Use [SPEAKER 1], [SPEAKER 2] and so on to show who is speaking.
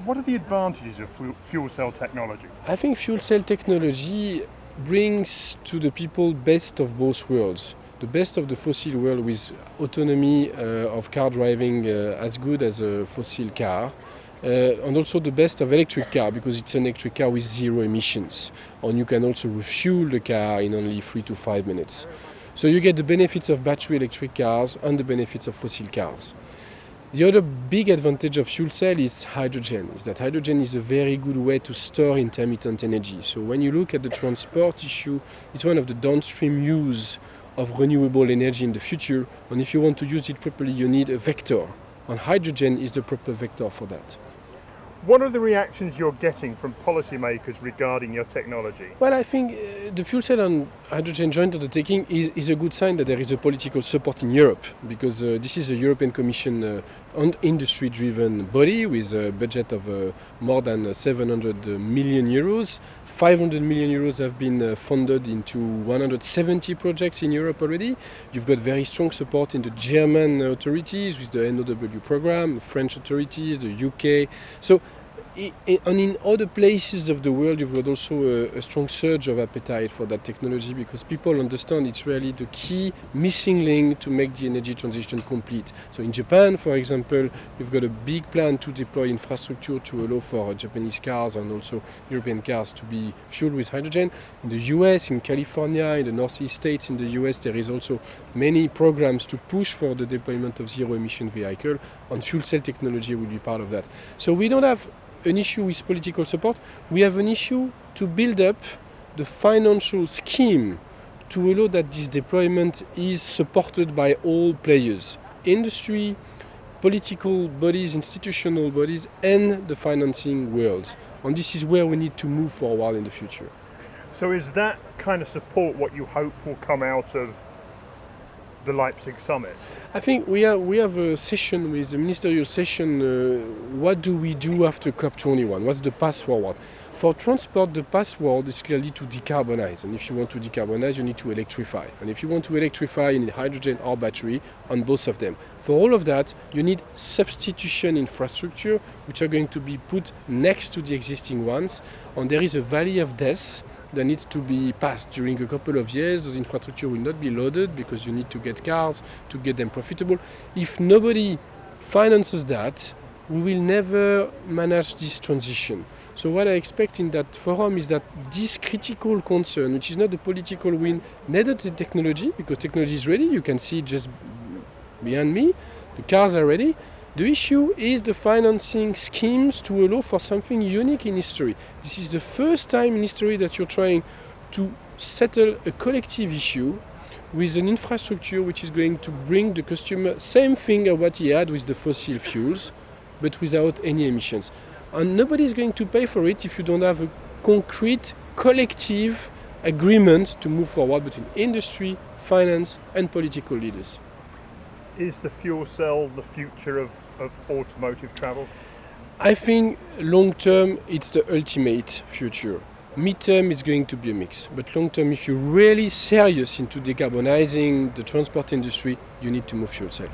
[SPEAKER 1] What are the advantages of fuel cell technology?
[SPEAKER 2] I think fuel cell technology brings to the people best of both worlds. The best of the fossil world with autonomy of car driving as good as a fossil car. And also the best of electric car because it's an electric car with zero emissions. And you can also refuel the car in only 3 to 5 minutes. So you get the benefits of battery electric cars and the benefits of fossil cars. The other big advantage of fuel cell is hydrogen. Is that hydrogen is a very good way to store intermittent energy. So when you look at the transport issue, it's one of the downstream use of renewable energy in the future. And if you want to use it properly, you need a vector. And hydrogen is the proper vector for that.
[SPEAKER 1] What are the reactions you're getting from policymakers regarding your technology?
[SPEAKER 2] Well, I think the fuel cell and hydrogen joint undertaking is a good sign that there is a political support in Europe because this is a European Commission and industry-driven body with a budget of more than 700 million euros. 500 million euros have been funded into 170 projects in Europe already. You've got very strong support in the German authorities with the NOW program, the French authorities, the UK. So, and in other places of the world, you've got also a strong surge of appetite for that technology because people understand it's really the key missing link to make the energy transition complete. So in Japan, for example, you've got a big plan to deploy infrastructure to allow for Japanese cars and also European cars to be fueled with hydrogen. In the US, in California, in the Northeast states in the US, there is also many programs to push for the deployment of zero-emission vehicle, and fuel cell technology will be part of that. So we don't have an issue with political support, we have an issue to build up the financial scheme to allow that this deployment is supported by all players, industry, political bodies, institutional bodies, and the financing world. And this is where we need to move forward in the future.
[SPEAKER 1] So is that kind of support what you hope will come out of the Leipzig summit?
[SPEAKER 2] I think we have a session with a ministerial session. What do we do after COP21? What's the path forward? For transport, the path forward is clearly to decarbonize. And if you want to decarbonize, you need to electrify. And if you want to electrify, you need hydrogen or battery on both of them. For all of that, you need substitution infrastructure, which are going to be put next to the existing ones. And there is a valley of death that needs to be passed during a couple of years. Those infrastructure will not be loaded because you need to get cars to get them profitable. If nobody finances that, we will never manage this transition. So what I expect in that forum is that this critical concern, which is not the political win, neither the technology, because technology is ready, you can see it just behind me, the cars are ready. The issue is the financing schemes to allow for something unique in history. This is the first time in history that you're trying to settle a collective issue with an infrastructure which is going to bring the customer same thing as what he had with the fossil fuels, but without any emissions. And nobody is going to pay for it if you don't have a concrete collective agreement to move forward between industry, finance, and political leaders.
[SPEAKER 1] Is the fuel cell the future of automotive travel?
[SPEAKER 2] I think long term it's the ultimate future. Mid-term is going to be a mix, but long term, if you're really serious into decarbonizing the transport industry, you need to move fuel cell.